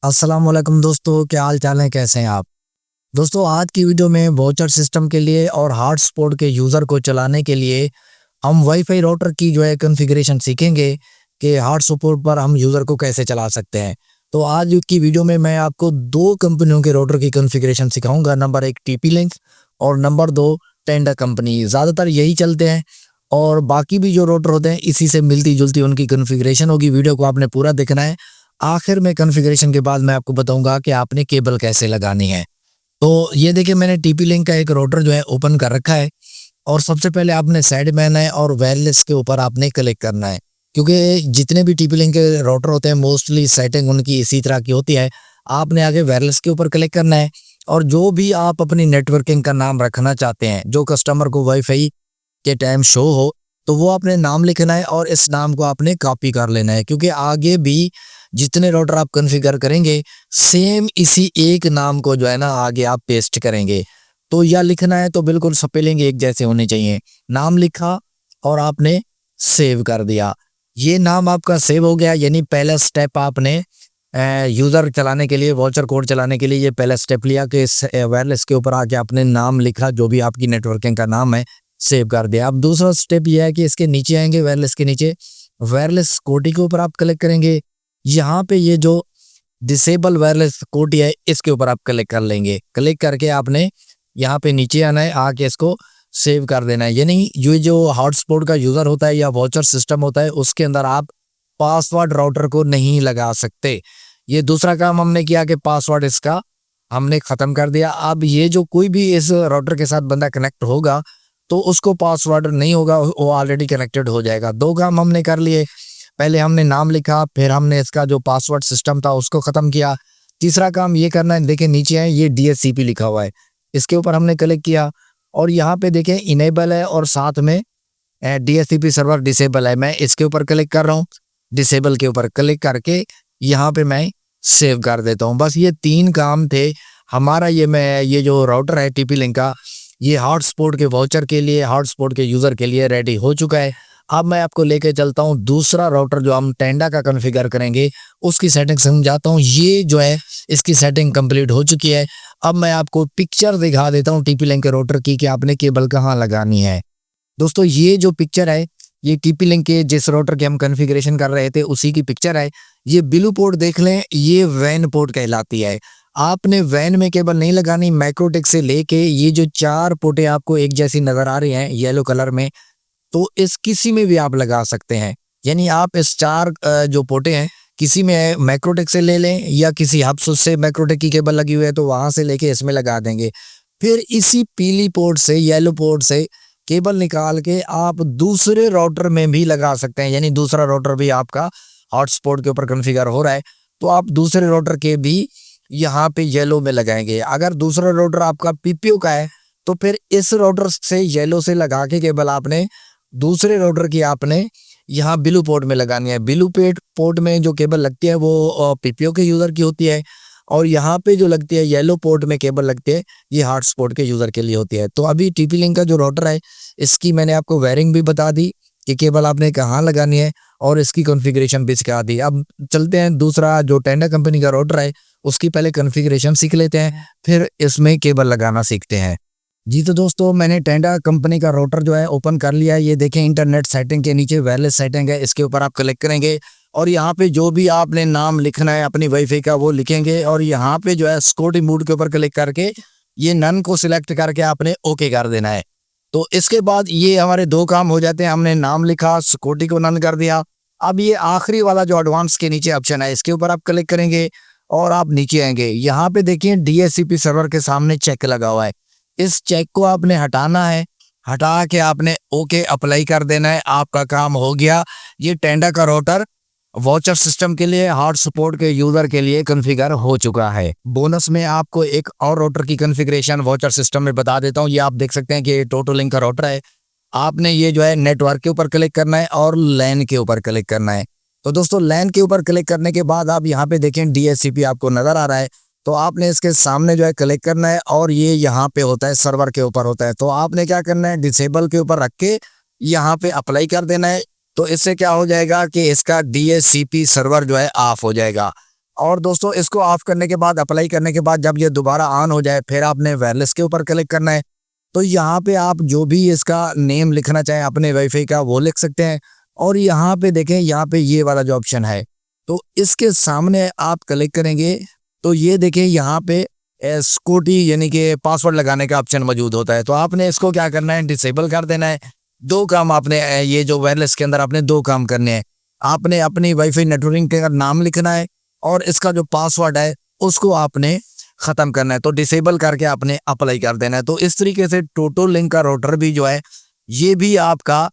अस्सलाम वालेकुम दोस्तों, क्या हाल चाल है, कैसे हैं आप। दोस्तों आज की वीडियो में वाउचर सिस्टम के लिए और हॉटस्पॉट के यूज़र को चलाने के लिए हम वाईफाई राउटर की कॉन्फ़िगरेशन सीखेंगे कि हॉटस्पॉट पर हम यूज़र को कैसे चला सकते हैं। तो आज की वीडियो में मैं आपको दो कंपनियों के राउटर की कॉन्फ़िगरेशन सिखाऊंगा। नंबर एक टीपी लिंक और नंबर दो टेंडा कंपनी। ज़्यादातर यही चलते हैं और बाकी भी जो राउटर होते हैं इसी से मिलती जुलती उनकी कॉन्फ़िगरेशन होगी। वीडियो को आपने पूरा देखना है। आखिर में कॉन्फ़िगरेशन के बाद मैं आपको बताऊंगा कि आपने केबल कैसे लगानी है। तो ये देखिए, मैंने टीपी लिंक का एक राउटर ओपन कर रखा है और सबसे पहले आपने साइड में आना है और वायरलेस के ऊपर आपने क्लिक करना है, क्योंकि जितने भी टीपी लिंक के राउटर होते हैं मोस्टली सेटिंग उनकी इसी तरह की होती है। आपने आगे वायरलेस के ऊपर क्लिक करना है और जो भी आप अपनी नेटवर्किंग का नाम रखना चाहते हैं, जो कस्टमर को वाईफाई के टाइम शो हो, तो वो आपने नाम लिखना है और इस नाम को आपने कॉपी कर लेना है, क्योंकि आगे भी जितने राउटर आप कॉन्फ़िगर करेंगे सेम इसी एक नाम को आगे आप पेस्ट करेंगे। तो या लिखना है तो बिल्कुल स्पेलिंग एक जैसे होने चाहिए। नाम लिखा और आपने सेव कर दिया। ये नाम आपका सेव हो गया, यानी पहला स्टेप आपने यूज़र चलाने के लिए, वाउचर कोड चलाने के लिए ये पहला स्टेप लिया कि इस वायरलेस के ऊपर आके आपने नाम लिखा, जो भी आपकी नेटवर्किंग का नाम है, सेव कर दिया। अब दूसरा स्टेप ये है कि इसके नीचे आएंगे, वायरलेस के नीचे वायरलेस कोटी के ऊपर आप क्लिक करेंगे। यहाँ पे ये जो डिसेबल वायरलेस कोटी है इसके ऊपर आप क्लिक कर लेंगे। क्लिक करके आपने यहाँ पे नीचे आना है, आके इसको सेव कर देना है। यानी ये जो हॉटस्पॉट का यूज़र होता है या वाउचर सिस्टम होता है उसके अंदर आप पासवर्ड राउटर को नहीं लगा सकते। ये दूसरा काम हमने किया कि पासवर्ड इसका हमने ख़त्म कर दिया। अब ये जो कोई भी इस राउटर के साथ बंदा कनेक्ट होगा तो उसको पासवर्ड नहीं होगा, वो ऑलरेडी कनेक्टेड हो जाएगा। दो काम हमने कर लिए, पहले हमने नाम लिखा, फिर हमने इसका जो पासवर्ड सिस्टम था उसको ख़त्म किया। तीसरा काम ये करना है, देखिए नीचे है ये डीएचसीपी लिखा हुआ है, इसके ऊपर हमने क्लिक किया और यहाँ पे देखें इनेबल है और साथ में डीएचसीपी सर्वर डिसेबल है। मैं इसके ऊपर क्लिक कर रहा हूँ, डिसेबल के ऊपर क्लिक करके यहाँ पे मैं सेव कर देता हूँ। बस ये तीन काम थे हमारा। ये जो राउटर है टीपी लिंक का, ये हॉटस्पॉट के वाउचर के लिए, हॉटस्पॉट के यूज़र के लिए रेडी हो चुका है। अब मैं आपको लेके चलता हूँ दूसरा राउटर जो हम टेंडा का कॉन्फ़िगर करेंगे उसकी सेटिंग समझाता हूँ। ये जो है इसकी सेटिंग कंप्लीट हो चुकी है। अब मैं आपको पिक्चर दिखा देता हूँ टीपी लिंक के राउटर की कि आपने केबल कहाँ लगानी है। दोस्तों ये जो पिक्चर है ये टीपी लिंक के जिस राउटर के हम कॉन्फ़िगरेशन कर रहे थे उसी की पिक्चर है। ये ब्लू पोर्ट देख लें, ये वैन पोर्ट कहलाती है। आपने वैन में केबल नहीं लगानी। माइक्रोटेक से लेके ये जो चार पोर्टें आपको एक जैसी नजर आ रही हैं येलो कलर में, तो इस किसी में भी आप लगा सकते हैं। यानी आप इस चार जो पोर्टें हैं किसी में माइक्रोटेक से ले लें या किसी हब्स से माइक्रोटेक की केबल लगी हुई है तो वहां से लेके इसमें लगा देंगे। फिर इसी पीली पोर्ट से, येलो पोर्ट से केबल निकाल के आप दूसरे राउटर में भी लगा सकते हैं। यानी दूसरा राउटर भी आपका हॉटस्पॉट के ऊपर कॉन्फ़िगर हो रहा है तो आप दूसरे राउटर के भी यहाँ पे येलो में लगाएंगे। अगर दूसरा राउटर आपका पीपीओ का है तो फिर इस राउटर से येलो से लगा के केबल आपने दूसरे राउटर की आपने यहाँ ब्लू पोर्ट में लगानी है। ब्लू पोर्ट में जो केबल लगती है वो पीपीओ के यूज़र की होती है और यहाँ पे जो लगती है येलो पोर्ट में केबल लगती है ये हॉटस्पॉट के यूज़र के लिए होती है। तो अभी टीपी लिंक का जो राउटर है इसकी मैंने आपको वायरिंग भी बता दी कि केबल आपने कहाँ लगानी है और इसकी कॉन्फ़िगरेशन भी सिखा दी। अब चलते हैं दूसरा जो टेंडा कंपनी का राउटर है उसकी पहले कॉन्फ़िगरेशन सीख लेते हैं, फिर इसमें केबल लगाना सीखते हैं। जी तो दोस्तों मैंने टेंडा कंपनी का राउटर ओपन कर लिया है। ये देखें इंटरनेट सेटिंग के नीचे वायरलेस सेटिंग है, इसके ऊपर आप क्लिक करेंगे और यहाँ पे जो भी आपने नाम लिखना है अपनी वाईफाई का वो लिखेंगे और यहाँ पे सिक्योरिटी मोड के ऊपर क्लिक करके ये नन को सिलेक्ट करके आपने ओके कर देना है। तो इसके बाद ये हमारे दो काम हो जाते हैं। हमने नाम लिखा, सिक्योरिटी को नन कर दिया। अब ये आखिरी वाला जो एडवांस के नीचे ऑप्शन है इसके ऊपर आप क्लिक करेंगे और आप नीचे आएंगे। यहाँ पे देखिए डीएचसीपी सर्वर के सामने चेक लगा हुआ है, इस चेक को आपने हटाना है। हटा के आपने ओके अप्लाई कर देना है, आपका काम हो गया। ये टेंडा का राउटर वाउचर सिस्टम के लिए, हॉटस्पॉट के यूजर के लिए कॉन्फ़िगर हो चुका है। बोनस में आपको एक और राउटर की कॉन्फ़िगरेशन वाउचर सिस्टम में बता देता हूँ। ये आप देख सकते हैं कि ये टोटल लिंक का राउटर है। आपने ये नेटवर्क के ऊपर क्लिक करना है और लैन के ऊपर क्लिक करना है। तो दोस्तों लैन के ऊपर क्लिक करने के बाद आप यहाँ पे देखें डीएचसीपी आपको नजर आ रहा है, तो आपने इसके सामने क्लिक करना है और ये यहाँ पे होता है सर्वर के ऊपर होता है। तो आपने क्या करना है, डिसेबल के ऊपर रख के यहाँ पे अप्लाई कर देना है। तो इससे क्या हो जाएगा कि इसका डीएचसीपी सर्वर ऑफ हो जाएगा और दोस्तों इसको ऑफ करने के बाद, अप्लाई करने के बाद जब ये दोबारा ऑन हो जाए, फिर आपने वायरलेस के ऊपर क्लिक करना है। तो यहाँ पे आप जो भी इसका नेम लिखना चाहें अपने वाईफाई का वो लिख सकते हैं। और यहाँ पे देखें, यहाँ पे ये वाला जो ऑप्शन है, तो इसके सामने आप क्लिक करेंगे तो ये देखें यहाँ पे सिक्योरिटी यानी कि पासवर्ड लगाने का ऑप्शन मौजूद होता है। तो आपने इसको क्या करना है, डिसेबल कर देना है। दो काम आपने ये जो वायरलेस के अंदर आपने दो काम करने हैं। आपने अपनी वाईफाई नेटवर्किंग का नाम लिखना है और इसका जो पासवर्ड है उसको आपने ख़त्म करना है। तो डिसेबल करके आपने अप्लाई कर देना है। तो इस तरीके से टोटोलिंक का राउटर भी जो है ये भी आपका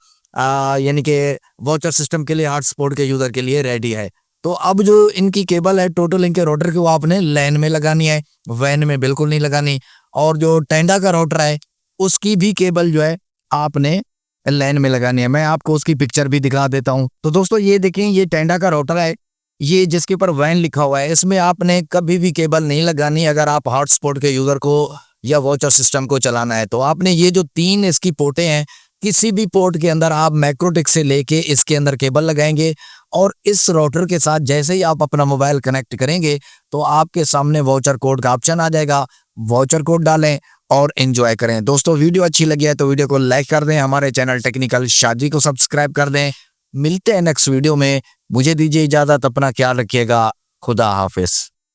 यानी कि वाउचर सिस्टम के लिए, हॉटस्पॉट के यूज़र के लिए रेडी है। तो अब जो इनकी केबल है टोटोलिंक के राउटर की, वो आपने लैन में लगानी है, वैन में बिल्कुल नहीं लगानी। और जो टेंडा का राउटर है उसकी भी केबल जो है आपने लैन में लगानी है। मैं आपको उसकी पिक्चर भी दिखा देता हूँ। तो दोस्तों ये देखें, ये टेंडा का राउटर है, ये जिसके ऊपर वैन लिखा हुआ है, इसमें आपने कभी भी केबल नहीं लगानी अगर आप हॉटस्पॉट के यूज़र को या वाउचर सिस्टम को चलाना है। तो आपने ये जो 3 इसकी पोर्टें हैं, किसी भी पोर्ट के अंदर आप मैक्रोटिक से लेके इसके अंदर केबल लगाएंगे और इस राउटर के साथ जैसे ही आप अपना मोबाइल कनेक्ट करेंगे तो आपके सामने वाउचर कोड का ऑप्शन आ जाएगा। वाउचर कोड डालें और एंजॉय करें। दोस्तों वीडियो अच्छी लगी है तो वीडियो को लाइक कर दें, हमारे चैनल टेक्निकल शादी को सब्सक्राइब कर दें। मिलते हैं नेक्स्ट वीडियो में। मुझे दीजिए इजाज़त, अपना ख्याल रखिएगा। खुदा हाफिज।